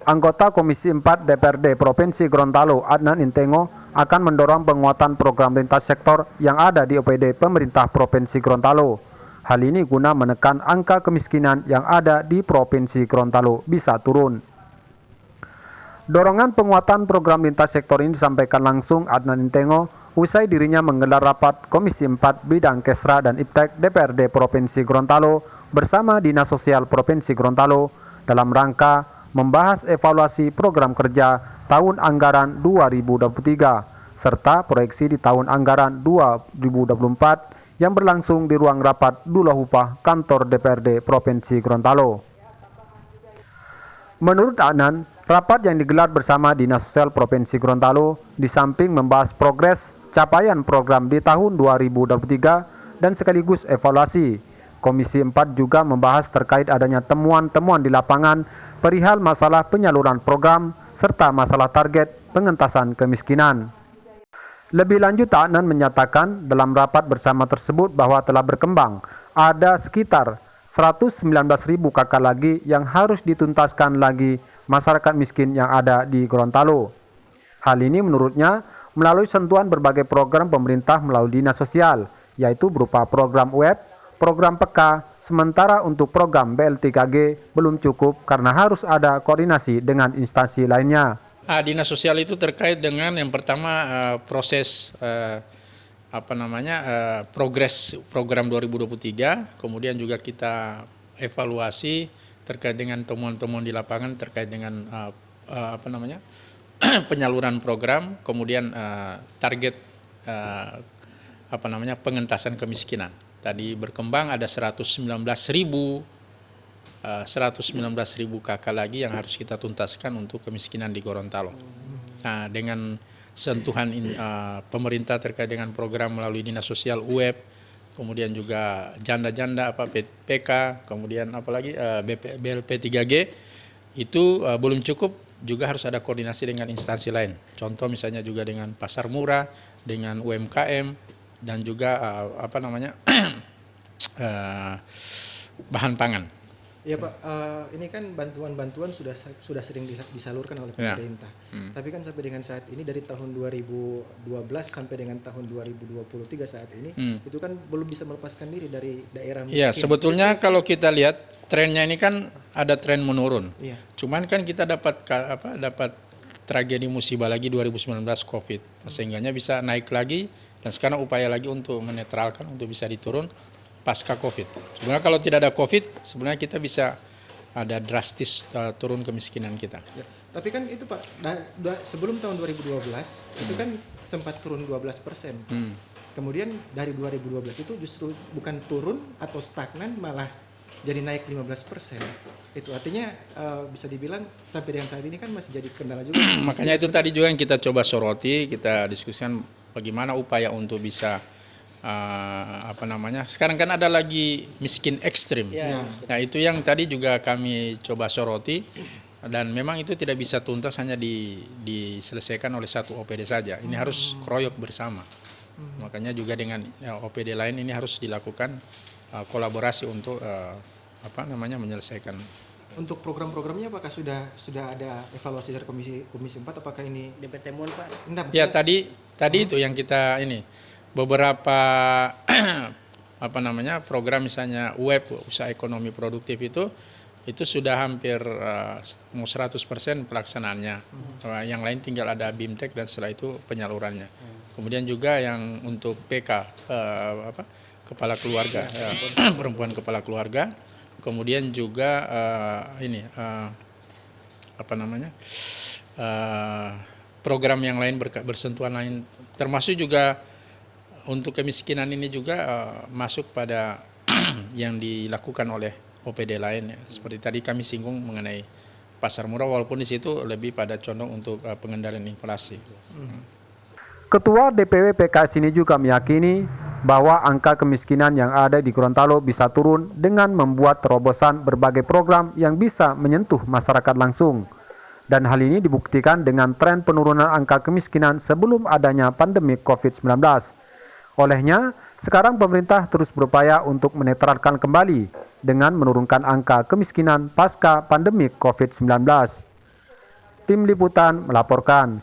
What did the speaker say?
Anggota Komisi 4 DPRD Provinsi Gorontalo, Adnan Intengo, akan mendorong penguatan program lintas sektor yang ada di OPD pemerintah Provinsi Gorontalo. Hal ini guna menekan angka kemiskinan yang ada di Provinsi Gorontalo bisa turun. Dorongan penguatan program lintas sektor ini disampaikan langsung Adnan Intengo usai dirinya menggelar rapat Komisi 4 Bidang Kesra dan Iptek DPRD Provinsi Gorontalo bersama Dinas Sosial Provinsi Gorontalo dalam rangka membahas evaluasi program kerja tahun anggaran 2023 serta proyeksi di tahun anggaran 2024 yang berlangsung di ruang rapat Dulahupah kantor DPRD Provinsi Gorontalo. Menurut Adnan, rapat yang digelar bersama Dinas Sosial Provinsi Gorontalo di samping membahas progres capaian program di tahun 2023 dan sekaligus evaluasi. Komisi 4 juga membahas terkait adanya temuan-temuan di lapangan perihal masalah penyaluran program serta masalah target pengentasan kemiskinan. Lebih lanjut, Adnan menyatakan dalam rapat bersama tersebut bahwa telah berkembang ada sekitar 119.000 KK lagi yang harus dituntaskan lagi masyarakat miskin yang ada di Gorontalo. Hal ini menurutnya melalui sentuhan berbagai program pemerintah melalui Dinas Sosial, yaitu berupa program web, program PK, sementara untuk program BL3G belum cukup karena harus ada koordinasi dengan instansi lainnya. Dinas Sosial itu terkait dengan yang pertama proses progres program 2023, kemudian juga kita evaluasi terkait dengan temuan-temuan di lapangan terkait dengan penyaluran program, kemudian target pengentasan kemiskinan. Tadi berkembang ada 119.000 KK lagi yang harus kita tuntaskan untuk kemiskinan di Gorontalo. Nah, dengan sentuhan pemerintah terkait dengan program melalui Dinas Sosial web, kemudian juga janda-janda PK, kemudian apalagi BLP3G itu belum cukup, juga harus ada koordinasi dengan instansi lain. Contoh misalnya juga dengan pasar murah, dengan UMKM dan juga bahan pangan. Ya Pak, ini kan bantuan-bantuan sudah sering disalurkan oleh pemerintah. Tapi kan sampai dengan saat ini dari tahun 2012 sampai dengan tahun 2023 saat ini itu kan belum bisa melepaskan diri dari daerah miskin. Ya, sebetulnya kalau kita lihat trennya ini kan ada tren menurun. Ya. Cuman kan kita dapat tragedi musibah lagi 2019 Covid, sehingganya bisa naik lagi dan sekarang upaya lagi untuk menetralkan untuk bisa diturun pasca Covid. Sebenarnya kalau tidak ada Covid, sebenarnya kita bisa ada drastis turun kemiskinan kita. Ya, tapi kan itu Pak, sebelum tahun 2012 itu kan sempat turun 12%. Kemudian dari 2012 itu justru bukan turun atau stagnan, malah jadi naik 15%. Itu artinya bisa dibilang sampai dengan saat ini kan masih jadi kendala juga. Makanya itu tadi juga yang kita coba soroti, kita diskusikan bagaimana upaya untuk bisa sekarang kan ada lagi miskin ekstrim. Nah, itu yang tadi juga kami coba soroti dan memang itu tidak bisa tuntas hanya diselesaikan oleh satu OPD saja. Ini harus kroyok bersama. Makanya juga dengan OPD lain ini harus dilakukan kolaborasi untuk menyelesaikan. Untuk program-programnya apakah sudah ada evaluasi dari Komisi 4, apakah ini dapat temuan Pak? Ya, tadi itu yang kita beberapa program misalnya web usaha ekonomi produktif itu sudah hampir 100% pelaksanaannya. Yang lain tinggal ada BIMTEK dan setelah itu penyalurannya. Kemudian juga yang untuk PK kepala keluarga, perempuan kepala keluarga. Kemudian juga program yang lain bersentuhan lain, termasuk juga untuk kemiskinan ini juga masuk pada yang dilakukan oleh OPD lain. Seperti tadi kami singgung mengenai pasar murah, walaupun di situ lebih pada condong untuk pengendalian inflasi. Ketua DPW PKS ini juga meyakini bahwa angka kemiskinan yang ada di Gorontalo bisa turun dengan membuat terobosan berbagai program yang bisa menyentuh masyarakat langsung. Dan hal ini dibuktikan dengan tren penurunan angka kemiskinan sebelum adanya pandemi COVID-19. Olehnya, Sekarang pemerintah terus berupaya untuk menetralkan kembali dengan menurunkan angka kemiskinan pasca pandemi COVID-19. Tim Liputan melaporkan.